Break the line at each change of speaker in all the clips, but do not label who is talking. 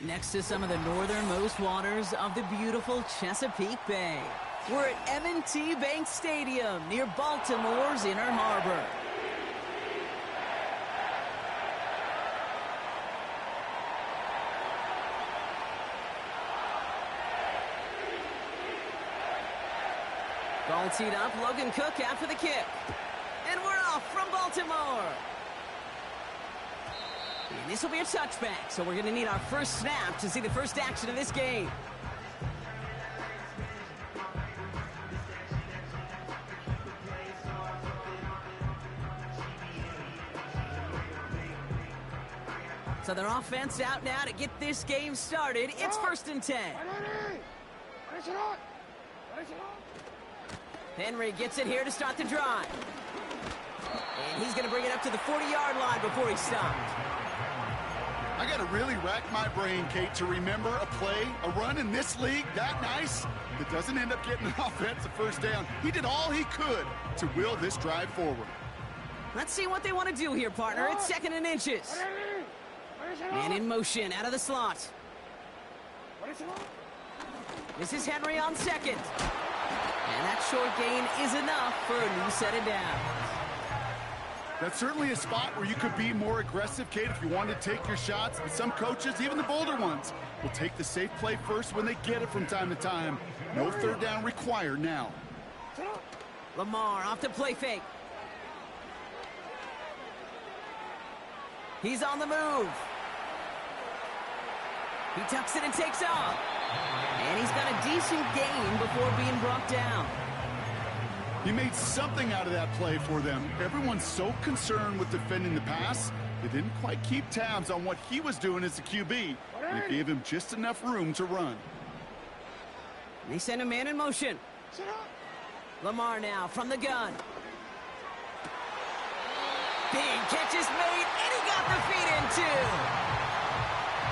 Next to some of the northernmost waters of the beautiful Chesapeake Bay, we're at M&T Bank Stadium near Baltimore's Inner Harbor. Ball teed up, Logan Cook out for the kick. And we're off from Baltimore. And this will be a touchback, so we're going to need our first snap to see the first action of this game. So their offense out now to get this game started. It's 1st and 10. Henry gets it here to start the drive. And he's going to bring it up to the 40-yard line before he's stopped.
I got to really rack my brain, Kate, to remember a play, a run in this league that nice that doesn't end up getting an offensive first down. He did all he could to will this drive forward.
Let's see what they want to do here, partner. It's 2nd and inches. Man in motion out of the slot. This is Henry on 2nd. And that short gain is enough for a new set of downs.
That's certainly a spot where you could be more aggressive, Kate, if you want to take your shots. But some coaches, even the bolder ones, will take the safe play first when they get it from time to time. No third down required now.
Lamar off the play fake. He's on the move. He tucks it and takes off. And he's got a decent gain before being brought down.
He made something out of that play for them. Everyone's so concerned with defending the pass, they didn't quite keep tabs on what he was doing as a QB. And it gave him just enough room to run.
They send a man in motion. Lamar now from the gun. Big catch is made, and he got the feet in too.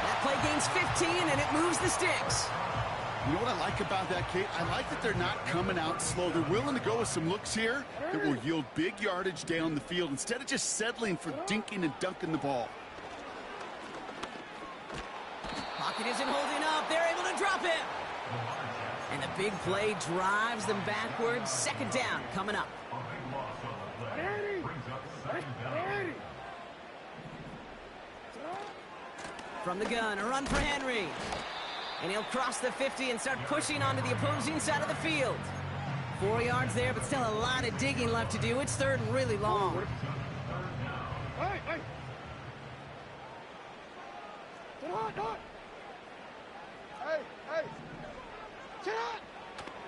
That play gains 15, and it moves the sticks.
You know what I like about that, Kate? I like that they're not coming out slow. They're willing to go with some looks here that will yield big yardage down the field instead of just settling for dinking and dunking the ball.
Pocket isn't holding up. They're able to drop him. And the big play drives them backwards. 2nd down coming up. From the gun, a run for Henry. And he'll cross the 50 and start pushing onto the opposing side of the field. 4 yards there, but still a lot of digging left to do. It's 3rd and really long.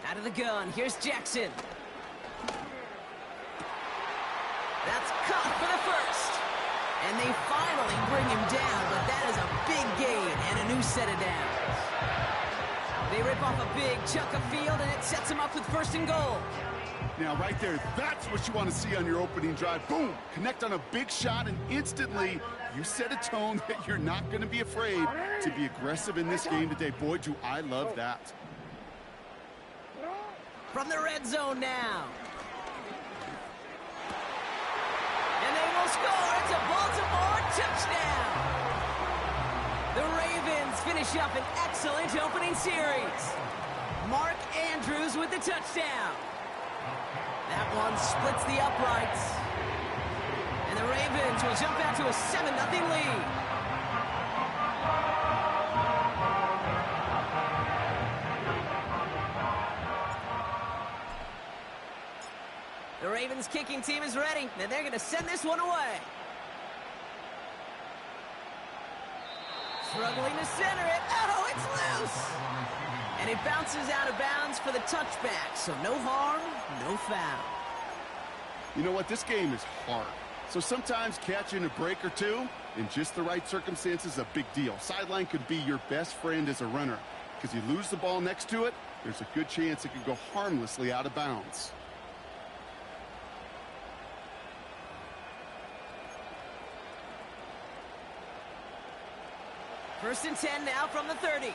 Out of the gun, here's Jackson. That's caught for the first. And they finally bring him down, but that is a big gain and a new set of downs. They rip off a big chunk of field, and it sets them up with 1st and goal.
Now, right there, that's what you want to see on your opening drive. Boom! Connect on a big shot, and instantly, you set a tone that you're not going to be afraid to be aggressive in this game today. Boy, do I love that.
From the red zone now. And they will score. It's a Baltimore touchdown. The Ravens finish up an excellent opening series. Mark Andrews with the touchdown. That one splits the uprights. And the Ravens will jump out to a 7-0 lead. The Ravens kicking team is ready, and they're going to send this one away. Struggling to center it. Oh, it's loose! And it bounces out of bounds for the touchback, so no harm, no foul.
You know what? This game is hard. So sometimes catching a break or two in just the right circumstances is a big deal. Sideline could be your best friend as a runner, because you lose the ball next to it, there's a good chance it could go harmlessly out of bounds.
First and 10 now from the 30.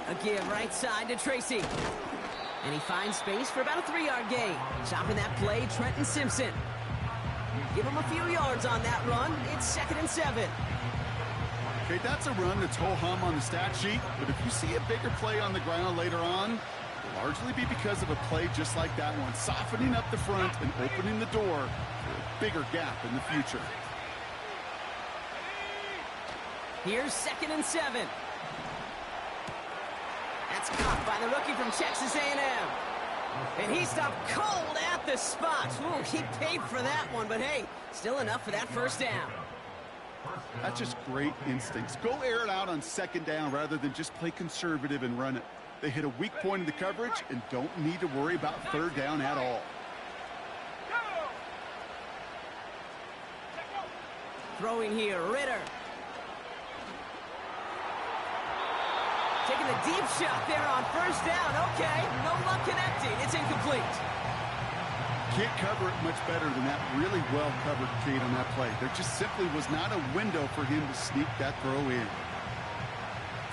A give right side to Tracy. And he finds space for about a 3-yard gain. Chopping that play, Trenton Simpson. Give him a few yards on that run. It's 2nd and 7.
Okay, that's a run that's ho-hum on the stat sheet, but if you see a bigger play on the ground later on, it'll largely be because of a play just like that one, softening up the front and opening the door for a bigger gap in the future.
Here's 2nd and 7. That's caught by the rookie from Texas A&M. And he stopped cold at the spot. Ooh, he paid for that one, but hey, still enough for that first down.
That's just great instincts. Go air it out on 2nd down rather than just play conservative and run it. They hit a weak point in the coverage and don't need to worry about 3rd down at all.
Throwing here, Ritter. Taking the deep shot there on 1st down. Okay, no luck connecting. It's incomplete.
Can't cover it much better than that. Really well covered, Kate, on that play. There just simply was not a window for him to sneak that throw in.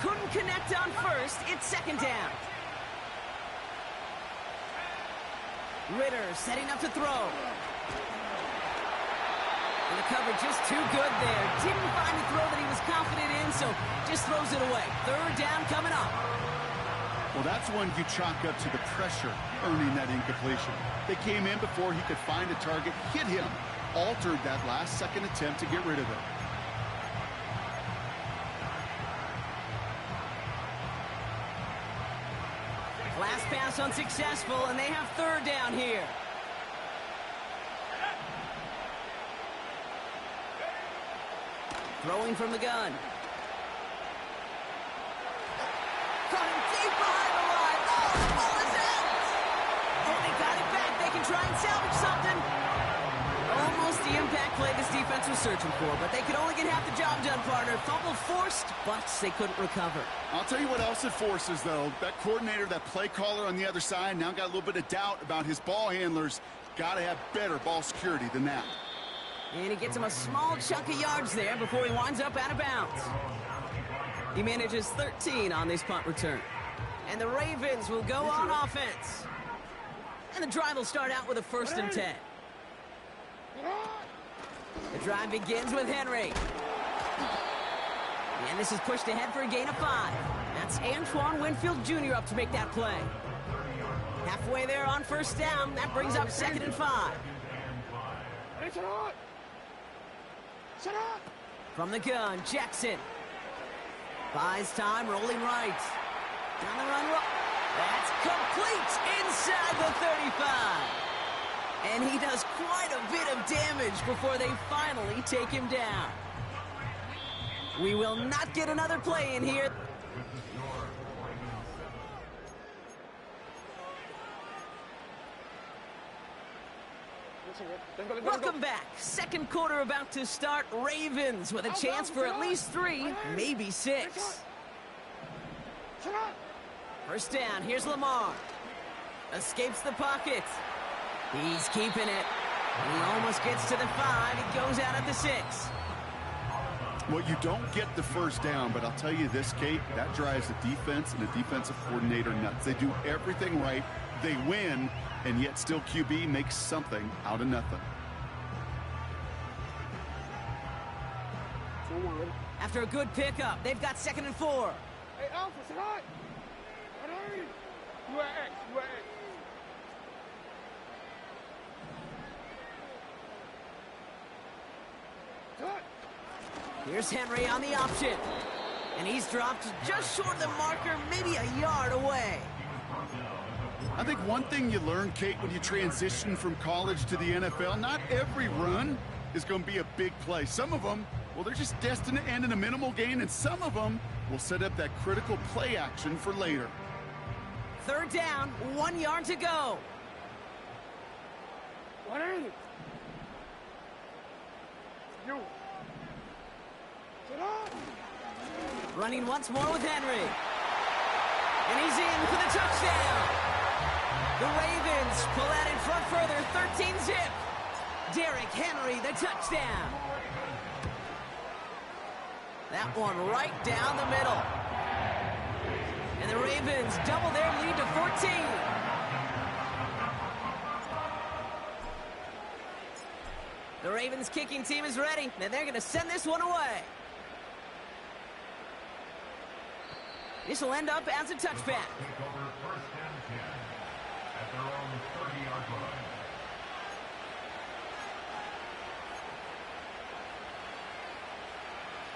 Couldn't connect on 1st. It's 2nd down. Ritter setting up to throw. And the coverage just too good there. Didn't find a throw that he was confident in, so just throws it away. 3rd down coming up.
Well, that's one you chalk up to the pressure earning that incompletion. They came in before he could find a target, hit him, altered that last-second attempt to get rid of it.
Last pass unsuccessful, and they have 3rd down here. Throwing from the gun. Caught him deep behind the line. Oh, the ball is out! Oh, they got it back. They can try and salvage something. Almost the impact play this defense was searching for, but they could only get half the job done, partner. Fumble forced, but they couldn't recover.
I'll tell you what else it forces, though. That coordinator, that play caller on the other side, now got a little bit of doubt about his ball handlers. Got to have better ball security than that.
And he gets him a small chunk of yards there before he winds up out of bounds. He manages 13 on this punt return. And the Ravens will go on offense. And the drive will start out with a 1st and 10. The drive begins with Henry. And this is pushed ahead for a gain of 5. That's Antoine Winfield Jr. up to make that play. Halfway there on 1st down. That brings up 2nd and 5. From the gun, Jackson. Buys time, rolling right. Down the run. That's complete inside the 35. And he does quite a bit of damage before they finally take him down. We will not get another play in here. Welcome back. 2nd quarter about to start. Ravens with a chance for at least 3, maybe 6. 1st down. Here's Lamar. Escapes the pocket. He's keeping it. He almost gets to the 5. He goes out at the 6.
Well, you don't get the 1st down, but I'll tell you this, Kate, that drives the defense and the defensive coordinator nuts. They do everything right. They win, and yet still QB makes something out of nothing.
After a good pickup, they've got 2nd and 4.
Hey, Alpha, say hi. You are X.
Here's Henry on the option. And he's dropped just short of the marker, maybe a yard away.
I think one thing you learn, Kate, when you transition from college to the NFL, not every run is going to be a big play. Some of them, well, they're just destined to end in a minimal gain, and some of them will set up that critical play action for later.
3rd down, 1 yard to go.
What is it? You.
Running once more with Henry. And he's in for the touchdown. The Ravens pull out in front further, 13-zip. Derrick Henry, the touchdown. That one right down the middle. And the Ravens double their lead to 14. The Ravens kicking team is ready, and they're going to send this one away. This will end up as a touchback.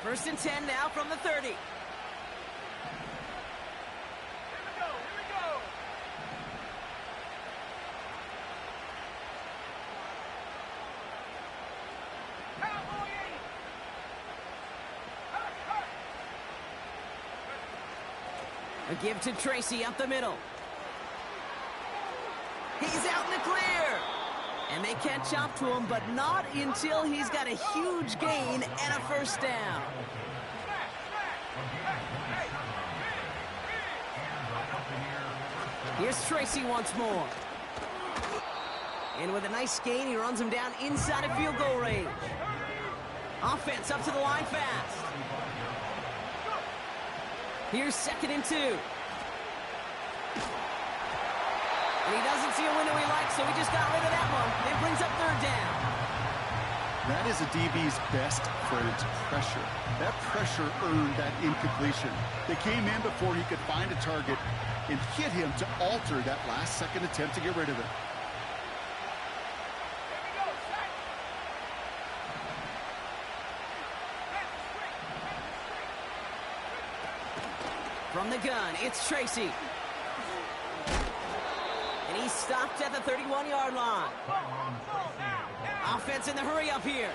First and 10 now from the 30. A give to Tracy up the middle. He's out in the clear. And they catch up to him, but not until he's got a huge gain and a first down. Here's Tracy once more. And with a nice gain, he runs him down inside of field goal range. Offense up to the line fast. Here's 2nd and 2. And he doesn't see a window he likes, so he just got rid of that one. It brings up 3rd down.
That is a DB's best friend, pressure. That pressure earned that incompletion. They came in before he could find a target and hit him to alter that last-second attempt to get rid of it.
From the gun, it's Tracy. And he's stopped at the 31-yard line. Offense in the hurry up here.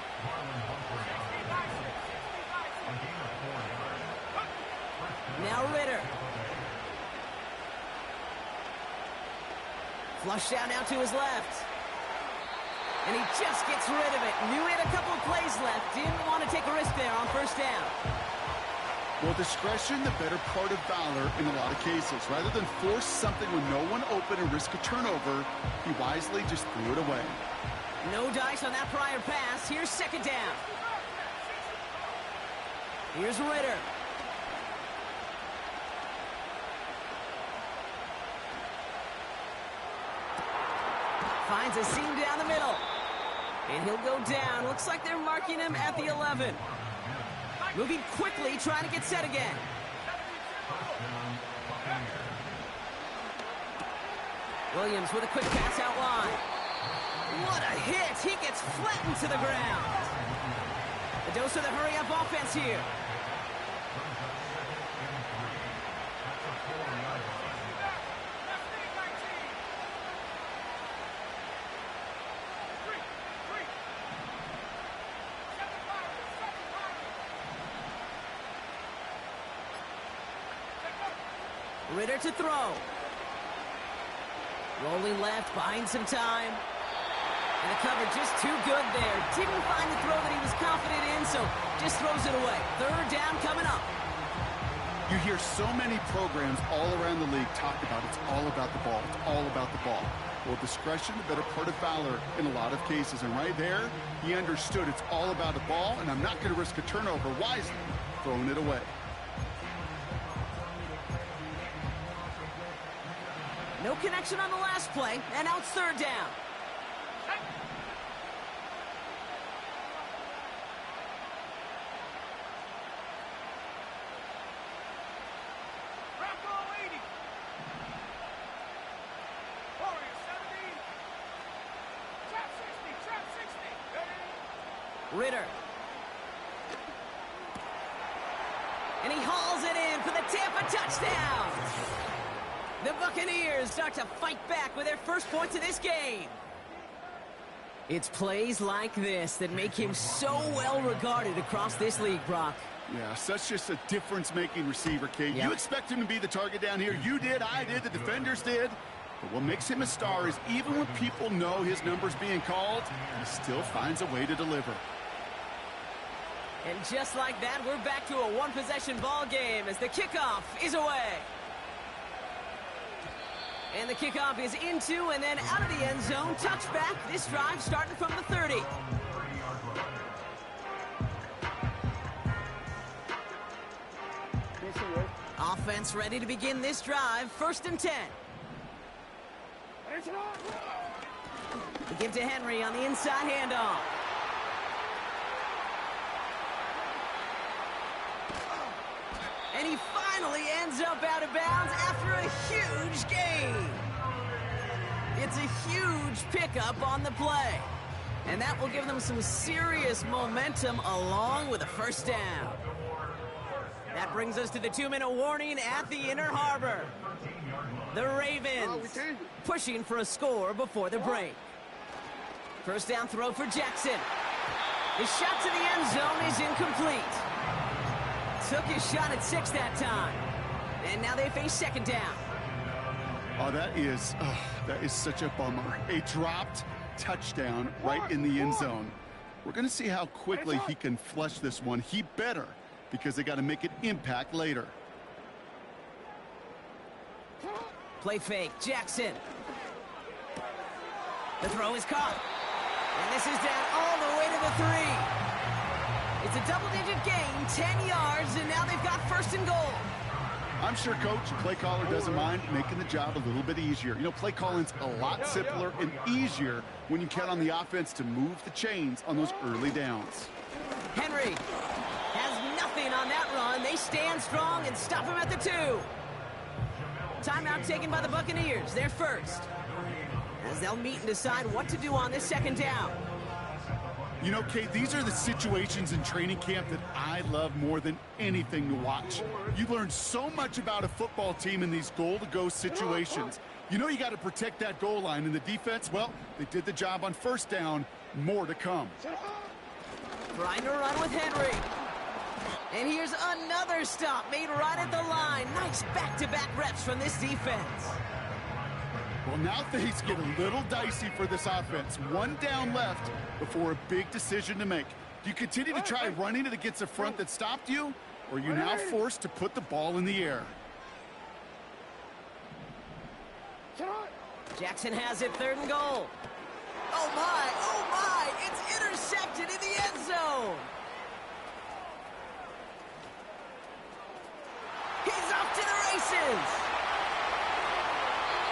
Now Ritter. Flushed out now to his left. And he just gets rid of it. Knew he had a couple of plays left. Didn't want to take a risk there on first down.
Well, discretion, the better part of valor in a lot of cases. Rather than force something with no one open and risk a turnover, he wisely just threw it away.
No dice on that prior pass. Here's 2nd down. Here's Ritter. Finds a seam down the middle. And he'll go down. Looks like they're marking him at the 11. Moving quickly, trying to get set again. Williams with a quick pass out wide. What a hit! He gets flattened to the ground. A dose of the hurry-up offense here. Ritter to throw. Rolling left, buying some time. And the cover just too good there. Didn't find the throw that he was confident in, so just throws it away. 3rd down coming up.
You hear so many programs all around the league talk about it's all about the ball. It's all about the ball. Well, discretion, the better part of valor in a lot of cases. And right there, he understood it's all about the ball, and I'm not going to risk a turnover wisely, throwing it away.
No connection on the last play, and now it's 3rd down. Ritter. And he hauls it in for the Tampa touchdown. The Buccaneers start to fight back with their first points of this game. It's plays like this that make him so well regarded across this league, Brock.
Yeah, such just a difference-making receiver, Kate.
Yep.
You expect him to be the target down here. You did, I did, the defenders did. But what makes him a star is even when people know his number's being called, he still finds a way to deliver.
And just like that, we're back to a one-possession ball game as the kickoff is away. And the kickoff is into and then out of the end zone. Touchback. This drive starting from the 30. Offense ready to begin this drive. 1st and 10. The give to Henry on the inside handoff. finally ends up out of bounds after a huge gain. It's a huge pickup on the play. And that will give them some serious momentum along with a first down. That brings us to the 2-minute warning at the Inner Harbor. The Ravens pushing for a score before the break. First down throw for Jackson. His shot to the end zone is incomplete. Took his shot at 6 that time. And now they face second down.
Oh, that is such a bummer. A dropped touchdown right in the end zone. We're going to see how quickly he can flush this one. He better, because they got to make an impact later.
Play fake, Jackson. The throw is caught. And this is down all the way to the 3. It's a double-digit gain, 10 yards, and now they've got first and goal.
I'm sure coach and play caller doesn't mind making the job a little bit easier. You know, play calling's a lot simpler and easier when you count on the offense to move the chains on those early downs.
Henry has nothing on that run. They stand strong and stop him at the 2. Timeout taken by the Buccaneers. They're first, as they'll meet and decide what to do on this second down.
You know, Kate, these are the situations in training camp that I love more than anything to watch. You learn so much about a football team in these goal-to-go situations. You know you got to protect that goal line, and the defense, well, they did the job on first down. More to come.
Trying to run with Henry. And here's another stop made right at the line. Nice back-to-back reps from this defense.
Well, now things get a little dicey for this offense. One down left before a big decision to make. Do you continue to try running it against a front that stopped you, or are you now forced to put the ball in the air?
Jackson has it, 3rd and goal. Oh my, it's intercepted in the end zone. He's off to the races.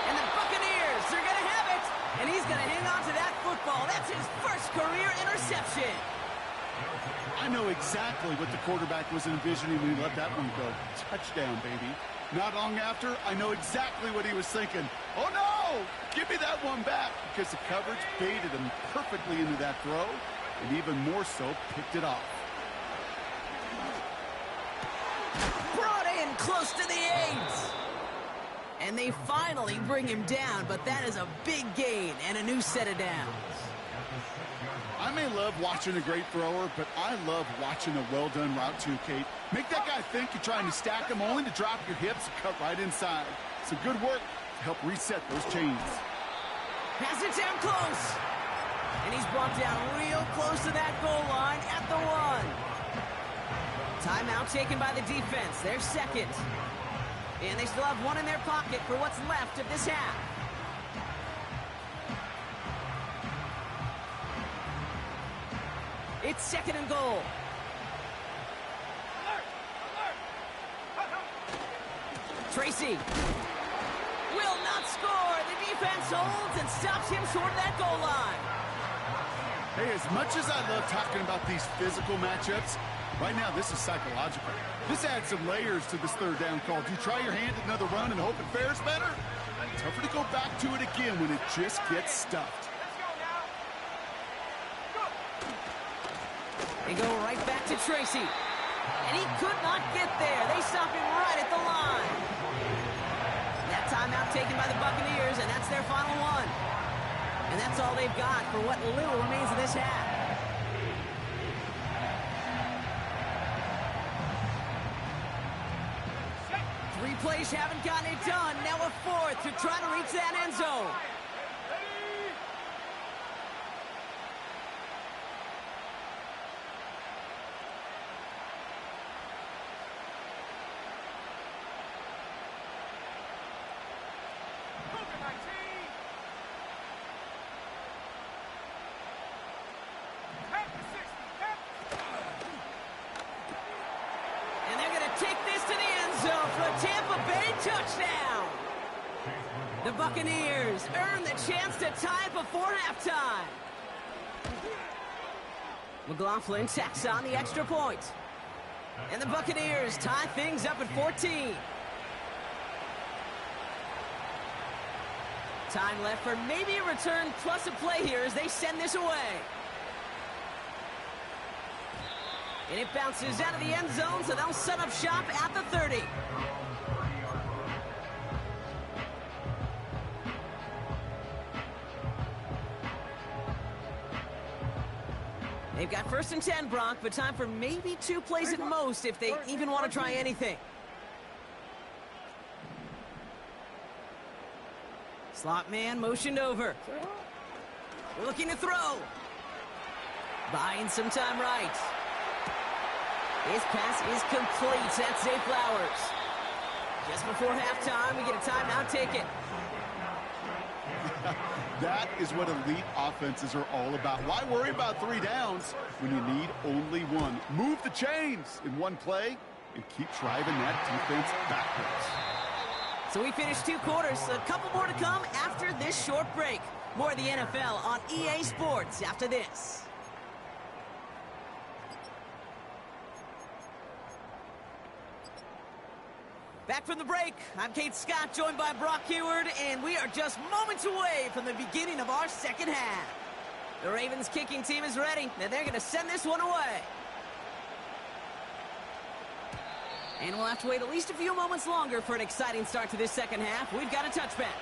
And the Buccaneers, they're going to have it. And he's going to hang on to that football. That's his first career interception.
I know exactly what the quarterback was envisioning when he let that one go. Touchdown, baby. Not long after, I know exactly what he was thinking. Oh, no! Give me that one back, because the coverage baited him perfectly into that throw, and even more so, picked it off.
Brought in close to the 8. And they finally bring him down, but that is a big gain and a new set of downs.
I may love watching a great thrower, but I love watching a well-done route too, Kate. Make that guy think you're trying to stack him, only to drop your hips and cut right inside. Some good work to help reset those chains.
Pass it down close. And he's brought down real close to that goal line at the 1. Timeout taken by the defense. They're second. And they still have one in their pocket for what's left of this half. It's 2nd and goal. Tracy will not score. The defense holds and stops him short of that goal line.
Hey, as much as I love talking about these physical matchups, right now this is psychological. This adds some layers to this 3rd down call. Do you try your hand at another run and hope it fares better? Tougher to go back to it again when it just gets stuffed.
They go right back to Tracy. And he could not get there. They stop him right at the line. That timeout taken by the Buccaneers, and that's their final one. And that's all they've got for what little remains of this half. Three plays haven't gotten it done. Now a 4th to try to reach that end zone. Touchdown! The Buccaneers earn the chance to tie before halftime. McLaughlin tacks on the extra point. And the Buccaneers tie things up at 14. Time left for maybe a return plus a play here as they send this away. And it bounces out of the end zone, so they'll set up shop at the 30. They've got 1st and 10, Brock, but time for maybe 2 plays at most if they even want to try anything. Slot man motioned over. Looking to throw. Buying some time right. His pass is complete. That's Zay Flowers. Just before halftime, we get a timeout taken.
That is what elite offenses are all about. Why worry about 3 downs when you need only 1? Move the chains in 1 play and keep driving that defense backwards.
So we finished 2 quarters. A couple more to come after this short break. More of the NFL on EA Sports after this. Back from the break, I'm Kate Scott, joined by Brock Heward, and we are just moments away from the beginning of our second half. The Ravens kicking team is ready, and they're going to send this one away. And we'll have to wait at least a few moments longer for an exciting start to this second half. We've got a touchback.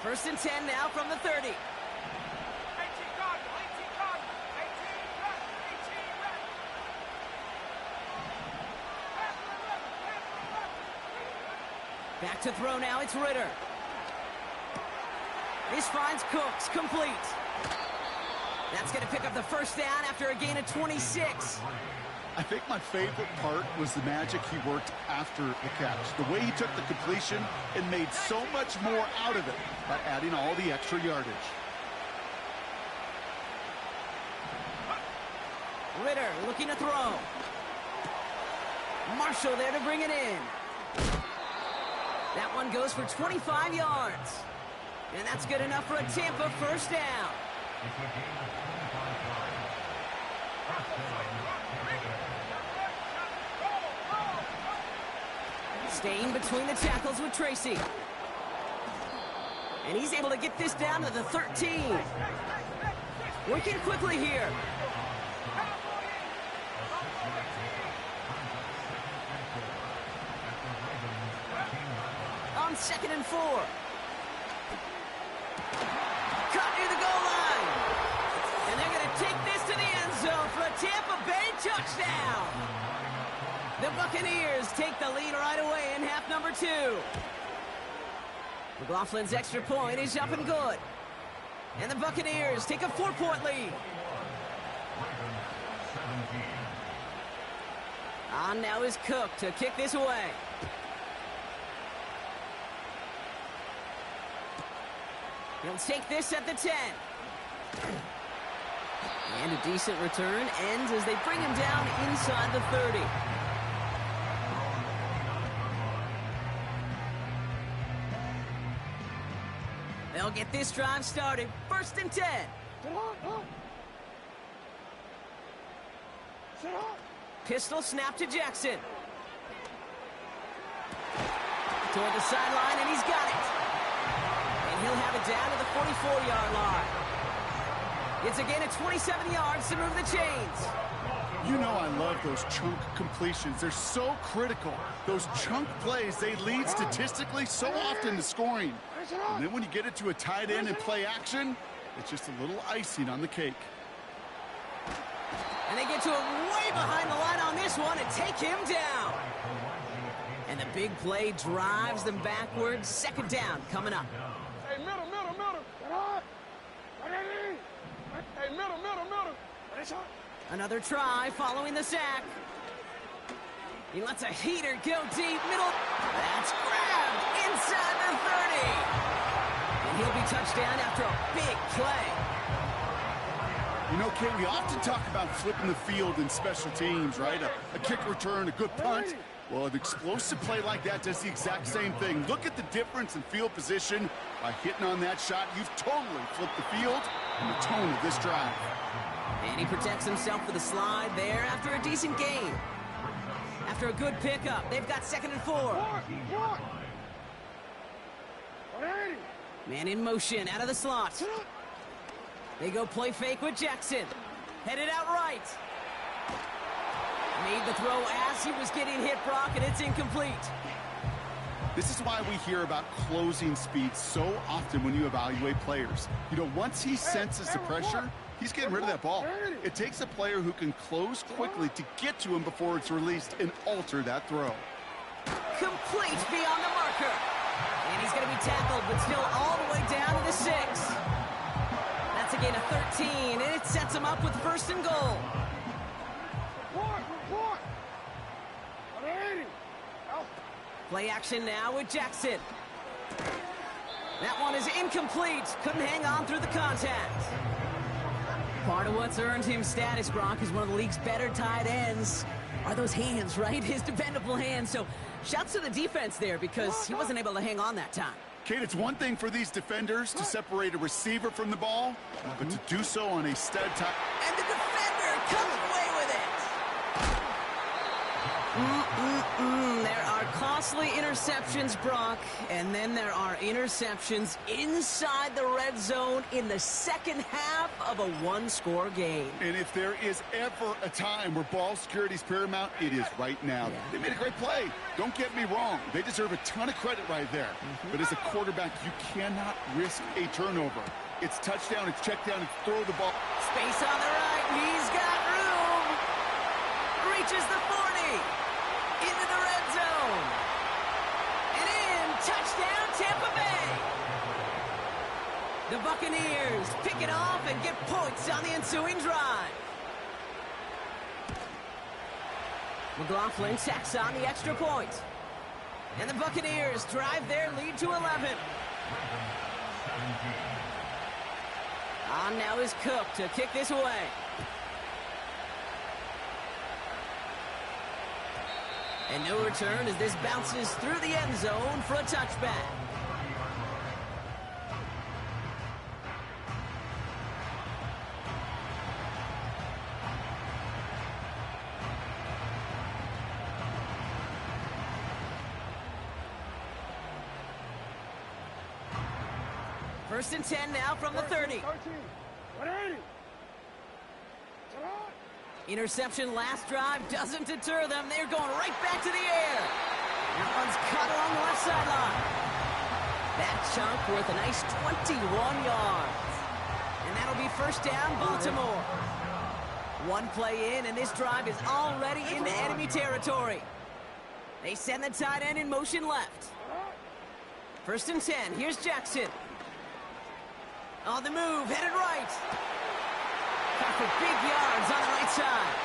1st and 10 now from the 30. Back to throw now, it's Ritter. This finds Cooks, complete. That's going to pick up the 1st down after a gain of 26.
I think my favorite part was the magic he worked after the catch. The way he took the completion and made so much more out of it by adding all the extra yardage.
Ritter looking to throw. Marshall there to bring it in. That one goes for 25 yards. And that's good enough for a Tampa 1st down. Staying between the tackles with Tracy. And he's able to get this down to the 13. Working quickly here. On 2nd and 4. Cut near the goal line. And they're going to take this to the end zone for a Tampa Bay touchdown. The Buccaneers take the lead right away in half number 2. McLaughlin's extra point is up and good. And the Buccaneers take a 4-point lead. On now is Cook to kick this away. He'll take this at the 10. And a decent return ends as they bring him down inside the 30. They'll get this drive started. 1st and 10. Pistol snap to Jackson. Toward the sideline, and he's got it. And he'll have it down to the 44-yard line. It's a gain of 27 yards to move the chains.
You know I love those chunk completions. They're so critical. Those chunk plays, they lead statistically so often to scoring. And then when you get it to a tight end and play action, it's just a little icing on the cake.
And they get to him way behind the line on this one and take him down. And the big play drives them backwards. 2nd down coming up.
Hey, middle. Hey, middle.
Another try following the sack. He lets a heater go deep middle. That's grabbed inside the 30. And he'll be touchdown after a big play.
You know, Kate, we often talk about flipping the field in special teams, right? A kick return, a good punt. Well, an explosive play like that does the exact same thing. Look at the difference in field position. By hitting on that shot, you've totally flipped the field and the tone of this drive.
And he protects himself with a slide there after a decent gain. After a good pickup, they've got 2nd and 4. Man in motion, out of the slot. They go play fake with Jackson. Headed out right. Made the throw as he was getting hit, Brock, and it's incomplete.
This is why we hear about closing speed so often when you evaluate players. You know, once he senses the pressure, he's getting rid of that ball. It takes a player who can close quickly to get to him before it's released and alter that throw.
Complete beyond the marker. And he's going to be tackled, but still all the way down to the 6. That's a gain of 13, and it sets him up with 1st and goal. Play action now with Jackson. That one is incomplete. Couldn't hang on through the contact. Part of what's earned him status, Brock, is one of the league's better tight ends. Are those hands, right? His dependable hands. So shouts to the defense there because he wasn't able to hang on that time.
Kate, it's one thing for these defenders to separate a receiver from the ball, but to do so on a stud time.
And the defender comes away with it. There are costly interceptions, Brock, and then there are interceptions inside the red zone in the 2nd half of a 1-score game.
And if there is ever a time where ball security is paramount, it is right now.
Yeah.
They made a great play. Don't get me wrong. They deserve a ton of credit right there. But as a quarterback, you cannot risk a turnover. It's touchdown, it's check down, and throw the ball.
Space on the right. He's got room. Reaches the 40. Into the red zone. And in. Touchdown, Tampa Bay. The Buccaneers pick it off and get points on the ensuing drive. McLaughlin tacks on the extra point. And the Buccaneers drive their lead to 11. On now is Cook to kick this away. And no return as this bounces through the end zone for a touchback. First and 10 now from the 30. Interception last drive doesn't deter them. They're going right back to the air. That one's caught along the left sideline. That chunk worth a nice 21 yards. And that'll be 1st down, Baltimore. One play in, and this drive is already into enemy territory. They send the tight end in motion left. 1st and 10. Here's Jackson. On the move, headed right. Got for big yards on the right side.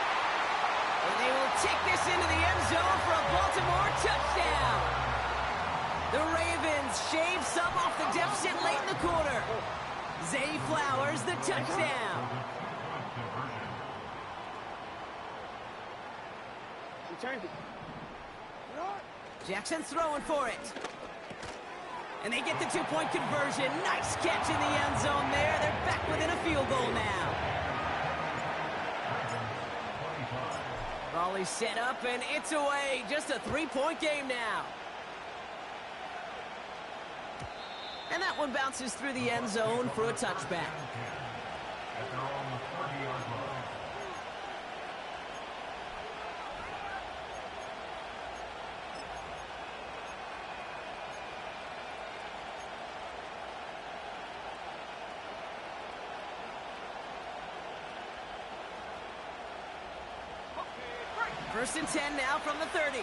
And they will take this into the end zone for a Baltimore touchdown. The Ravens shave some off the deficit late in the quarter. Zay Flowers, the touchdown. Jackson's throwing for it. And they get the 2-point conversion. Nice catch in the end zone there. They're back within a field goal now. Raleigh set up, and it's away. Just a 3-point game now. And that one bounces through the end zone for a touchback. First and 10 now from the 30.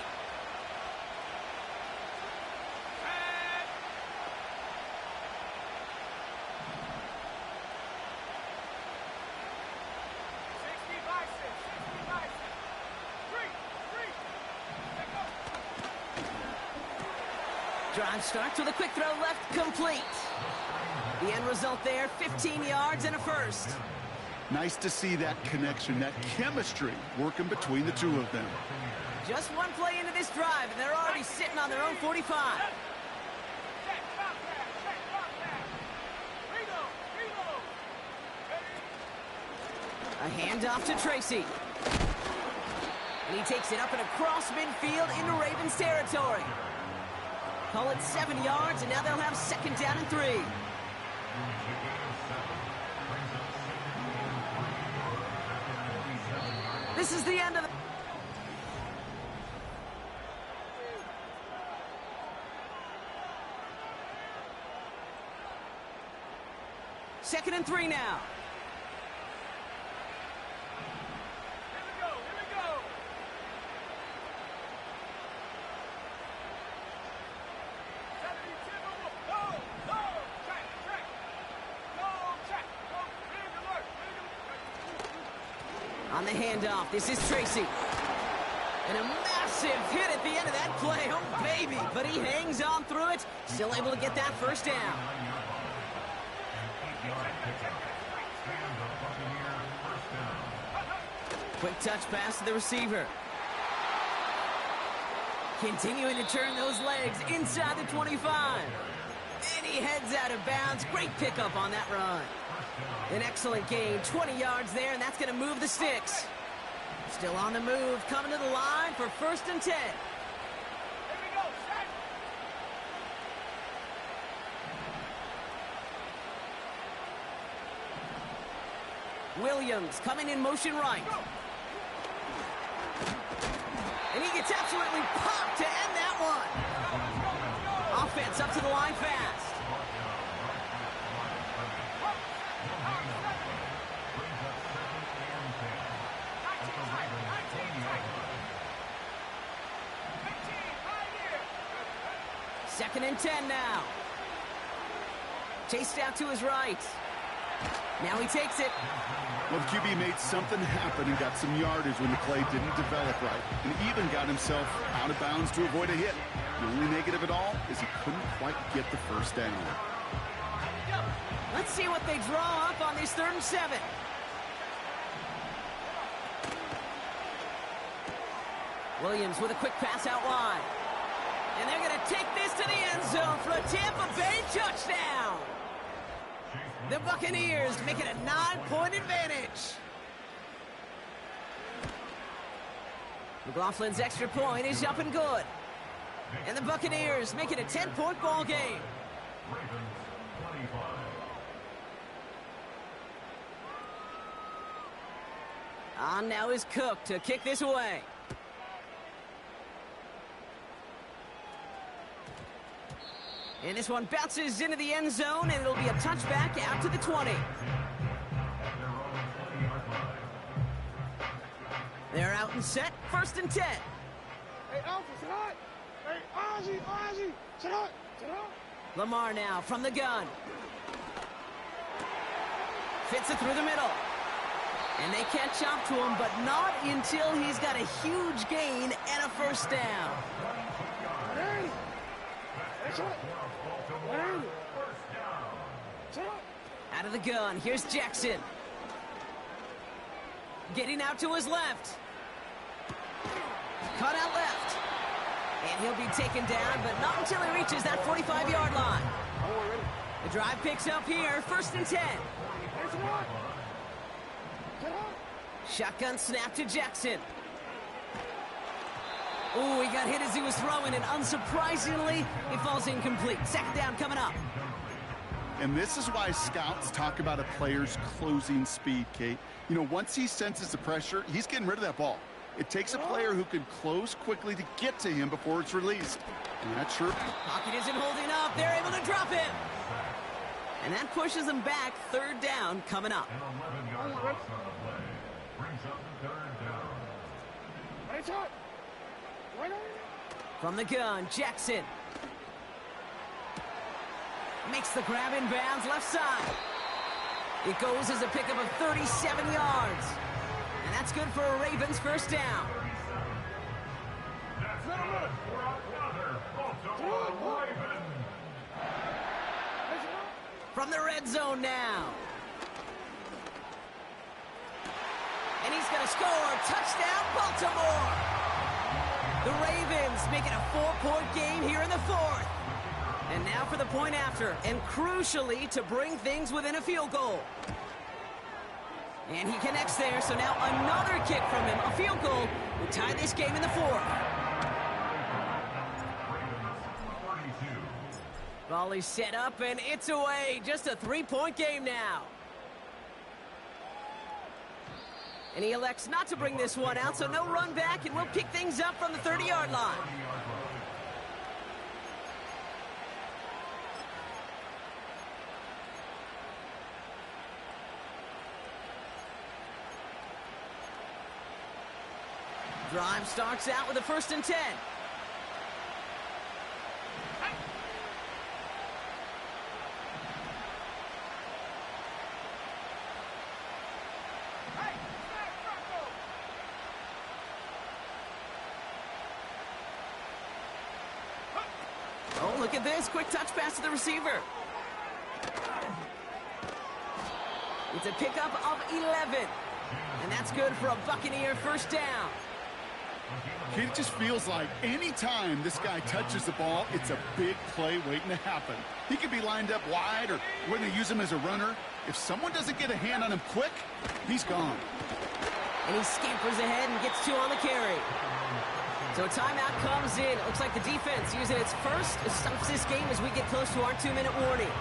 Drive starts with a quick throw left, complete. The end result there, 15 yards and a 1st.
Nice to see that connection, that chemistry working between the two of them.
Just one play into this drive, and they're already sitting on their own 45. A handoff to Tracy. And he takes it up and across midfield into Ravens territory. Call it 7 yards, and now they'll have 2nd down and 3. This is the end of the... Second and 3 now.
Here we go.
On the handoff, this is Tracy. And a massive hit at the end of that play. Oh, baby. But he hangs on through it. Still able to get that 1st down. Quick touch pass to the receiver. Continuing to turn those legs inside the 25. And he heads out of bounds. Great pickup on that run. An excellent gain, 20 yards there, and that's going to move the sticks. Still on the move, coming to the line for 1st and 10.
Here we go, set.
Williams coming in motion right. And he gets absolutely popped to end that one. Offense up to the line fast. Second and 10 now. Chased out to his right. Now he takes it.
Well, the QB made something happen and got some yardage when the play didn't develop right, and even got himself out of bounds to avoid a hit. The only negative at all is he couldn't quite get the 1st down.
Let's see what they draw up on this 3rd and 7. Williams with a quick pass out wide. And they're going to take this to the end zone for a Tampa Bay touchdown. The Buccaneers make it a 9-point advantage. McLaughlin's extra point is up and good. And the Buccaneers make it a 10-point ball game. On now is Cook to kick this away. And this one bounces into the end zone, and it'll be a touchback out to the 20. They're out and set, 1st and 10.
Hey, Alpha, sit hot. Hey, Ozzy, sit hot.
Lamar now from the gun. Fits it through the middle. And they catch up to him, but not until he's got a huge gain and a 1st down.
Hey, that's right.
Out of the gun, here's Jackson. Getting out to his left. Cut out left. And he'll be taken down, but not until he reaches that 45-yard line. The drive picks up here, 1st and 10. Shotgun snap to Jackson. Ooh, he got hit as he was throwing, and unsurprisingly, he falls incomplete. 2nd down coming up.
And this is why scouts talk about a player's closing speed, Kate. You know, once he senses the pressure, he's getting rid of that ball. It takes a player who can close quickly to get to him before it's released. And that's sure.
Pocket isn't holding up. They're able to drop him. And that pushes him back. 3rd down coming up. From the gun, Jackson. Makes the grab in bounds, left side. It goes as a pickup of 37 yards. And that's good for a Ravens 1st down. From the red zone now. And he's going to score. Touchdown, Baltimore. The Ravens make it a 4-point game here in the 4th. And now for the point after, and crucially to bring things within a field goal. And he connects there, so now another kick from him. A field goal would tie this game in the fourth. Volley set up, and it's away. Just a three-point game now. And he elects not to bring this one out, so no run back, and we'll pick things up from the 30-yard line. Drive starts out with a 1st and 10. Oh, look at this. Quick touch pass to the receiver. It's a pickup of 11. And that's good for a Buccaneer 1st down.
It just feels like any time this guy touches the ball, it's a big play waiting to happen. He could be lined up wide, or when they use him as a runner, if someone doesn't get a hand on him quick, he's gone.
And he scampers ahead and gets 2 on the carry. So a timeout comes in. It looks like the defense using its first stops this game as we get close to our 2-minute warning.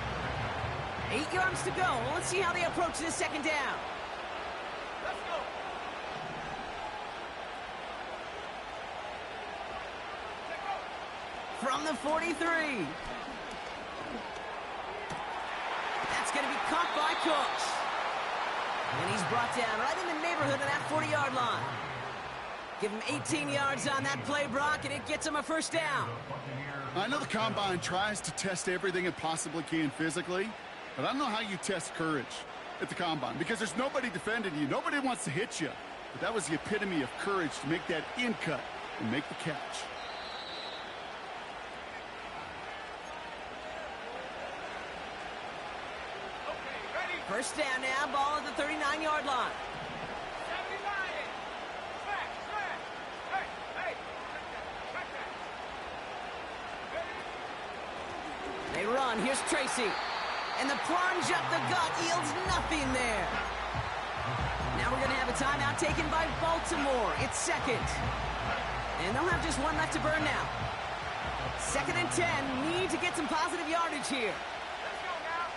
8 yards to go. Well, let's see how they approach this 2nd down.
Let's go.
From the 43. That's going to be caught by Cooks. And he's brought down right in the neighborhood of that 40-yard line. Give him 18 yards on that play, Brock, and it gets him a 1st down.
I know the Combine tries to test everything it possibly can physically, but I don't know how you test courage at the Combine, because there's nobody defending you. Nobody wants to hit you. But that was the epitome of courage to make that in cut and make the catch.
Okay, 1st down now, ball at the 39-yard line. They run. Here's Tracy. And the plunge up the gut yields nothing there. Now we're going to have a timeout taken by Baltimore. It's 2nd. And they'll have just 1 left to burn now. 2nd and 10. Need to get some positive yardage here.
Let's go now.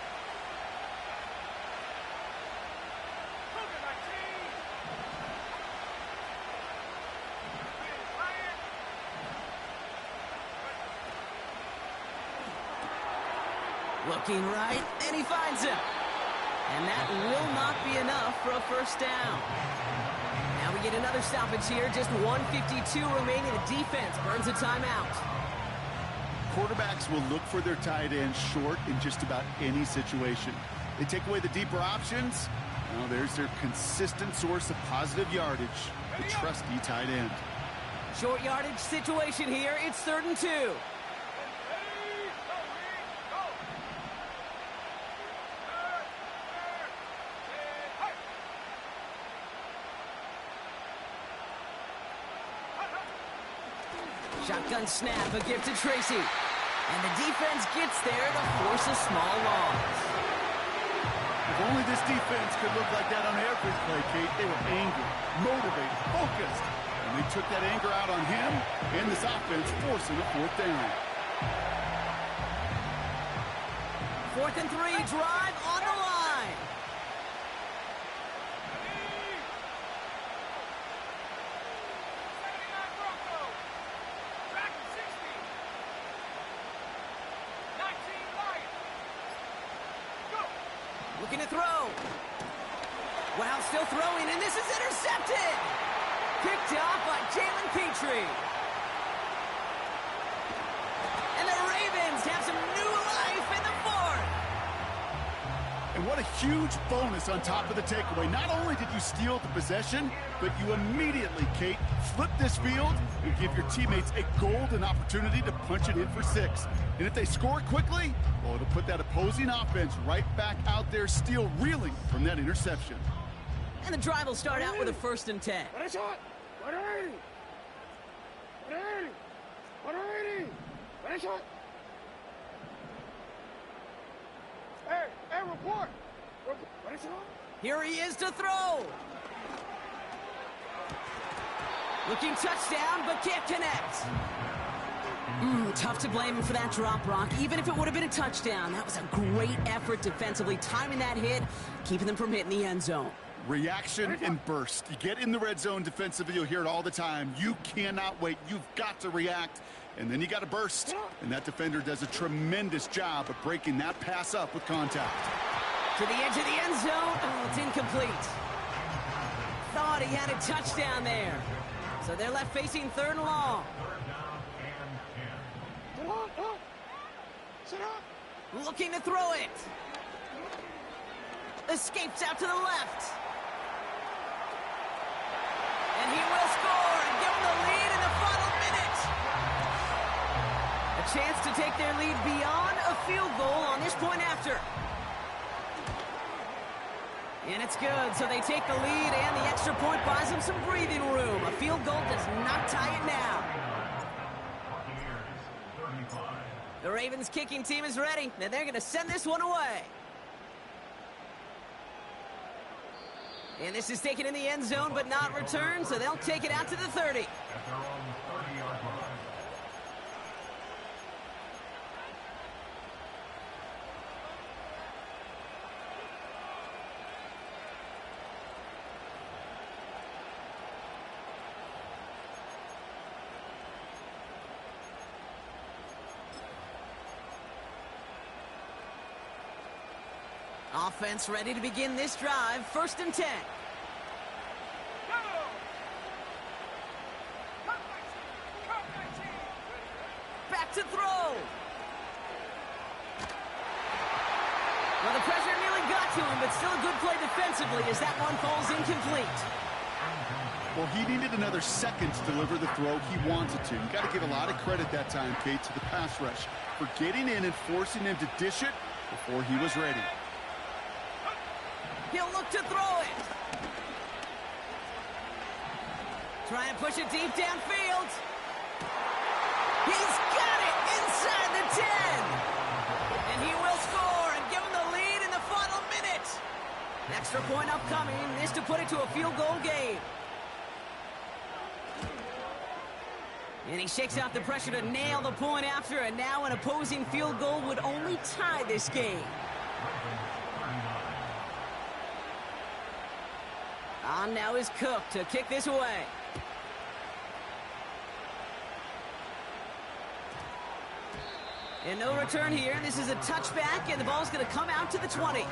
Looking right, and he finds him. And that will not be enough for a 1st down. Now we get another stoppage here. Just 1:52 remaining. The defense burns a timeout.
Quarterbacks will look for their tight end short in just about any situation. They take away the deeper options. Well, there's their consistent source of positive yardage, the trusty tight end.
Short yardage situation here. It's 3rd and 2. Shotgun snap, a gift to Tracy. And the defense gets there to force a small loss.
If only this defense could look like that on every play, Kate. They were angry, motivated, focused. And they took that anger out on him and this offense, forcing a 4th down.
4th and 3, drive on the line. Looking to throw. Wow, still throwing, and this is intercepted. Picked off by Jalen Petrie. And the Ravens have some new life in the 4th.
And what a huge bonus on top of the takeaway. Not only did you steal the possession, but you immediately, Kate, flip this field and give your teammates a golden opportunity to punch it in for 6. And if they score quickly, well, it'll put that opposing offense right back out there, still reeling from that interception.
And the drive will start out with a 1st and 10.
What a shot! 180! 180! 180! What a shot! Hey, report!
Here he is to throw. Looking touchdown, but can't connect. Tough to blame him for that drop, Brock. Even if it would have been a touchdown, that was a great effort defensively, timing that hit, keeping them from hitting the end zone.
Reaction and burst. You get in the red zone defensively, you'll hear it all the time. You cannot wait. You've got to react, and then you got to burst. And that defender does a tremendous job of breaking that pass up with contact.
To the edge of the end zone. Oh, it's incomplete. Thought he had a touchdown there. So they're left facing 3rd and long. Looking to throw it. Escapes out to the left. And he will score and give them the lead in the final minute. A chance to take their lead beyond a field goal on this point after. And it's good, so they take the lead, and the extra point buys them some breathing room. A field goal does not tie it now. The Ravens kicking team is ready, and they're going to send this one away. And this is taken in the end zone, but not returned, so they'll take it out to the 30.
At their own 30-yard line.
Offense ready to begin this drive. 1st and 10. Back to throw. Well, the pressure nearly got to him, but still a good play defensively as that one falls incomplete.
Well, he needed another second to deliver the throw he wanted to. You got to give a lot of credit that time, Kate, to the pass rush for getting in and forcing him to dish it before he was ready.
He'll look to throw it. Try and push it deep downfield. He's got it inside the 10. And he will score and give him the lead in the final minute. Extra point upcoming. This to put it to a field goal game. And he shakes out the pressure to nail the point after, and now an opposing field goal would only tie this game. On now is Cook to kick this away. And no return here. This is a touchback, and the ball's going to come out to the 20.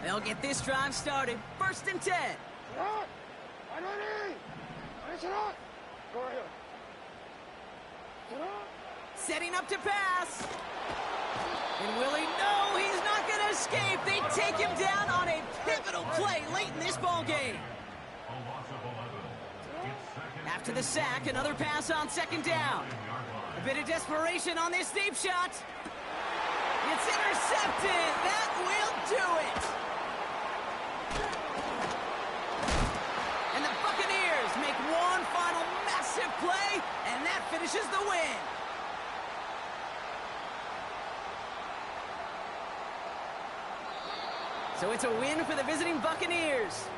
They'll get this drive started. 1st and 10. Setting up to pass. And will he? No, he's not going to escape. They take him down on a pivotal play late in this ball game. After the sack, another pass on 2nd down. A bit of desperation on this deep shot. It's intercepted. That will do it. And the Buccaneers make one final massive play, and that finishes the win. So it's a win for the visiting Buccaneers.